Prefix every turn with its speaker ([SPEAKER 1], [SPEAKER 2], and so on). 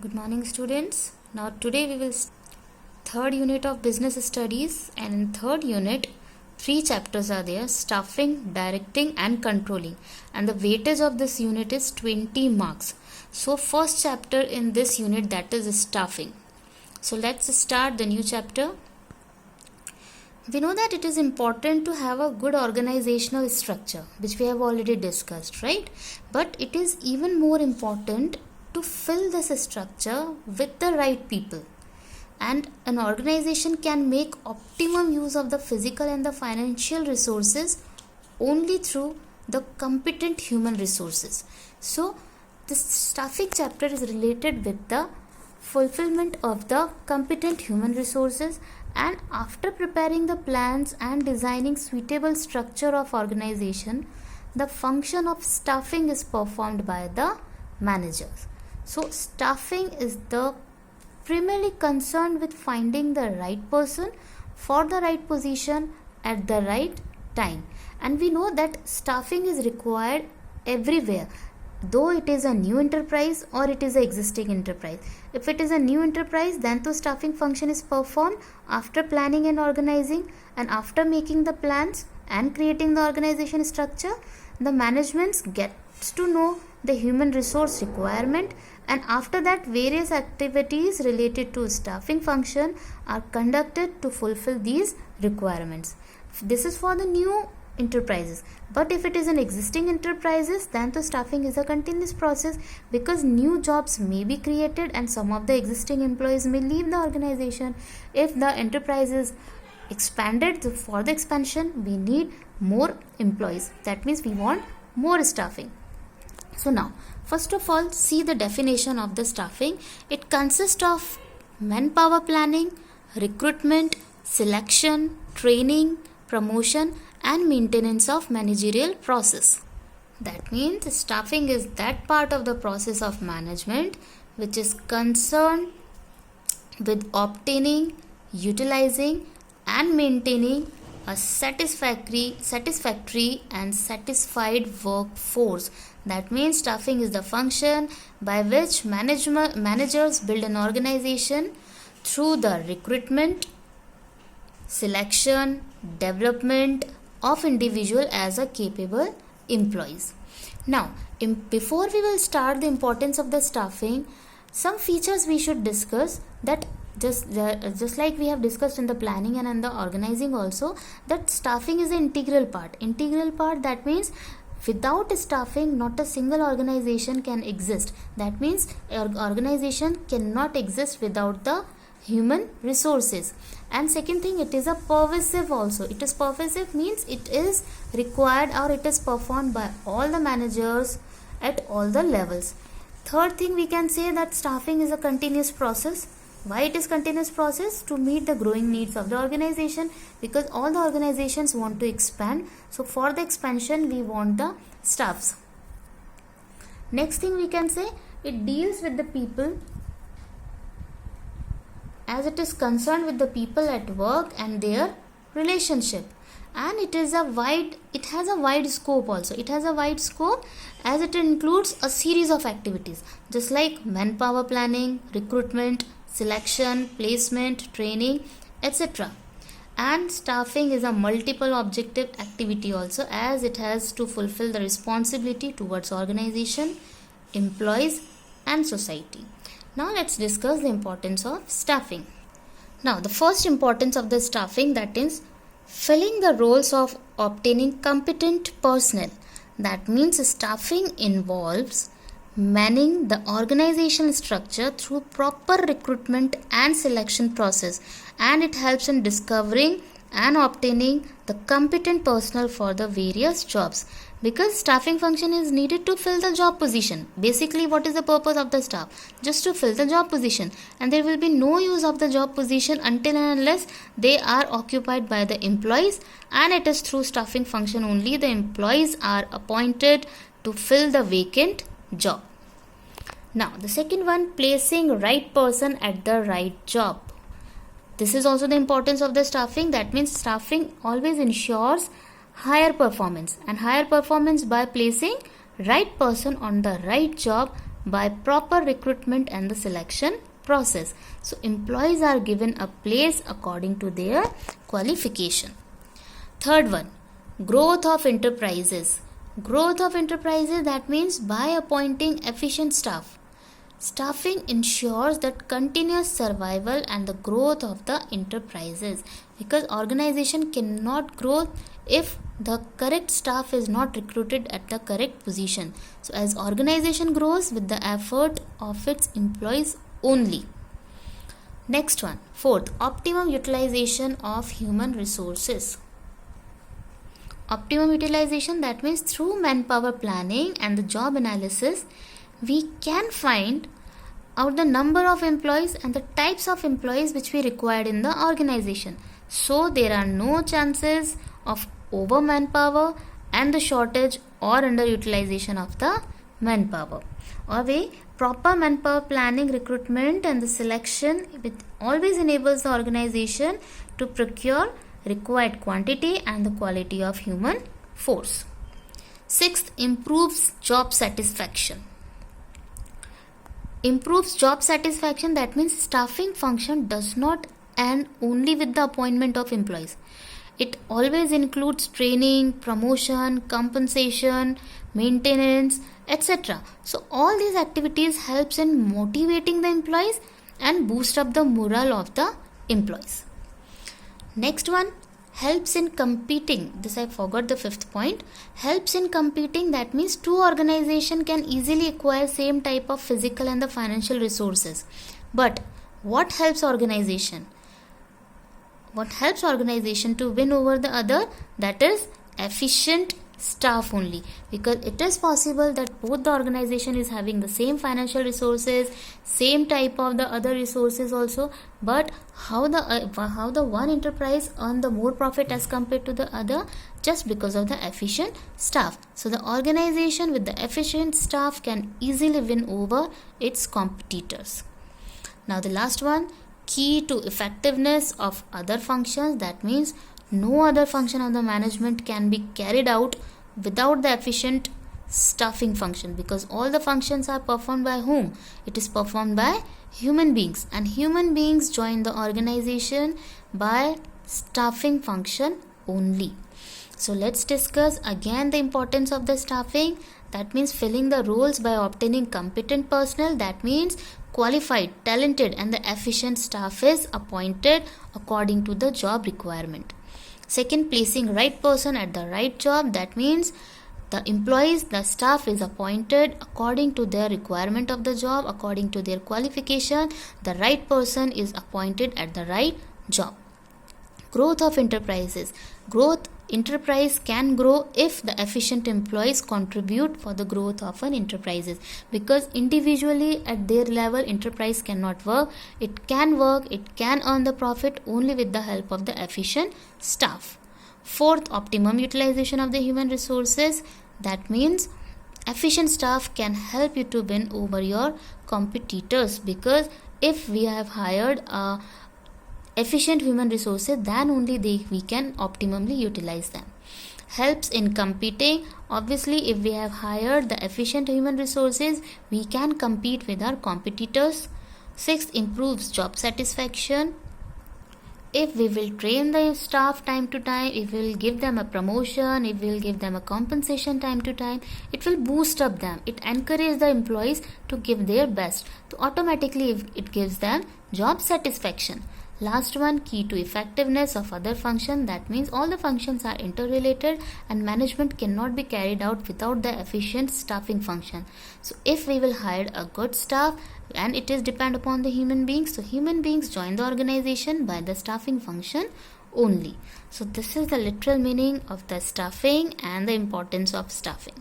[SPEAKER 1] Good morning, students. Now today we will third unit of business studies, and in third unit 3 chapters are there: staffing, directing and controlling, and the weightage of this unit is 20 marks. So first chapter in this unit, that is staffing. So let's start the new chapter. We know that it is important to have a good organizational structure, which we have already discussed, right? But it is even more important to fill this structure with the right people. And an organization can make optimum use of the physical and the financial resources only through the competent human resources. So this staffing chapter is related with the fulfillment of the competent human resources, and after preparing the plans and designing suitable structure of organization, the function of staffing is performed by the managers. So staffing is the primarily concerned with finding the right person for the right position at the right time. And we know that staffing is required everywhere, though it is a new enterprise or it is an existing enterprise. If it is a new enterprise, then the staffing function is performed after planning and organizing, and after making the plans and creating the organization structure, the management gets to know the human resource requirement, and after that various activities related to staffing function are conducted to fulfill these requirements. This is for the new enterprises, but if it is an existing enterprises, then the staffing is a continuous process, because new jobs may be created and some of the existing employees may leave the organization. If the enterprise is expanded, for the expansion we need more employees, that means we want more staffing. So now, first of all, see the definition of the staffing. It consists of manpower planning, recruitment, selection, training, promotion and maintenance of managerial process. That means staffing is that part of the process of management which is concerned with obtaining, utilizing and maintaining a satisfactory and satisfied workforce. That means staffing is the function by which managers build an organization through the recruitment, selection, development of individual as a capable employees. Now, before we will start the importance of the staffing, some features we should discuss, that just like we have discussed in the planning and in the organizing also, that staffing is an integral part. That means without staffing, not a single organization can exist. That means an organization cannot exist without the human resources. And second thing, it is a pervasive also. It is pervasive means it is required or it is performed by all the managers at all the levels. Third thing, we can say that staffing is a continuous process. Why it is continuous process? To meet the growing needs of the organization, because all the organizations want to expand. So for the expansion we want the staffs. Next thing we can say, it deals with the people, as it is concerned with the people at work and their relationship. And it has a wide scope also. It has a wide scope as it includes a series of activities, just like manpower planning, recruitment, selection, placement, training, etc. And staffing is a multiple objective activity also, as it has to fulfill the responsibility towards organization, employees and society. Now let's discuss the importance of staffing. Now the first importance of the staffing, that is filling the roles of obtaining competent personnel. That means staffing involves manning the organizational structure through proper recruitment and selection process, and it helps in discovering and obtaining the competent personnel for the various jobs, because staffing function is needed to fill the job position. Basically, what is the purpose of the staff? Just to fill the job position, and there will be no use of the job position until and unless they are occupied by the employees, and it is through staffing function only the employees are appointed to fill the vacant job. Now the second one, placing right person at the right job. This is also the importance of the staffing. That means staffing always ensures higher performance, and higher performance by placing right person on the right job by proper recruitment and the selection process. So employees are given a place according to their qualification. Third one, growth of enterprises. Growth of enterprises, that means by appointing efficient staff. Staffing ensures that continuous survival and the growth of the enterprises, because organization cannot grow if the correct staff is not recruited at the correct position. So as organization grows with the effort of its employees only. Next one, fourth, optimum utilization of human resources. Optimum utilization, that means through manpower planning and the job analysis, we can find out the number of employees and the types of employees which we required in the organization. So there are no chances of over manpower and the shortage or underutilization of the manpower. Or proper manpower planning, recruitment and the selection, it always enables the organization to procure required quantity and the quality of human force. Sixth, improves job satisfaction. Improves job satisfaction, that means staffing function does not end only with the appointment of employees. It always includes training, promotion, compensation, maintenance, etc. So all these activities helps in motivating the employees and boost up the morale of the employees. Next one, helps in competing. This I forgot the fifth point. Helps in competing, that means two organizations can easily acquire same type of physical and the financial resources. But what helps organization? What helps organization to win over the other? That is efficient staff only, because it is possible that both the organization is having the same financial resources, same type of the other resources also, but how the one enterprise earn the more profit as compared to the other? Just because of the efficient staff. So the organization with the efficient staff can easily win over its competitors. Now the last one, key to effectiveness of other functions, that means no other function of the management can be carried out without the efficient staffing function, because all the functions are performed by whom? It is performed by human beings, and human beings join the organization by staffing function only. So let's discuss again the importance of the staffing. That means filling the roles by obtaining competent personnel, that means qualified, talented and the efficient staff is appointed according to the job requirement. Second, placing right person at the right job, that means the employees, the staff is appointed according to their requirement of the job, according to their qualification. The right person is appointed at the right job. Growth of enterprises. Enterprise can grow if the efficient employees contribute for the growth of an enterprises, because individually at their level enterprise cannot work. It can work, it can earn the profit only with the help of the efficient staff. Fourth, optimum utilization of the human resources. That means efficient staff can help you to win over your competitors, because if we have hired efficient human resources, then only we can optimally utilize them. Helps in competing. Obviously, if we have hired the efficient human resources, we can compete with our competitors. Sixth, improves job satisfaction. If we will train the staff time to time, if we will give them a promotion, if we will give them a compensation time to time, it will boost up them. It encourages the employees to give their best. So automatically it gives them job satisfaction. Last one, key to effectiveness of other function. That means all the functions are interrelated and management cannot be carried out without the efficient staffing function. So if we will hire a good staff, and it is depend upon the human beings, so human beings join the organization by the staffing function only. So this is the literal meaning of the staffing and the importance of staffing.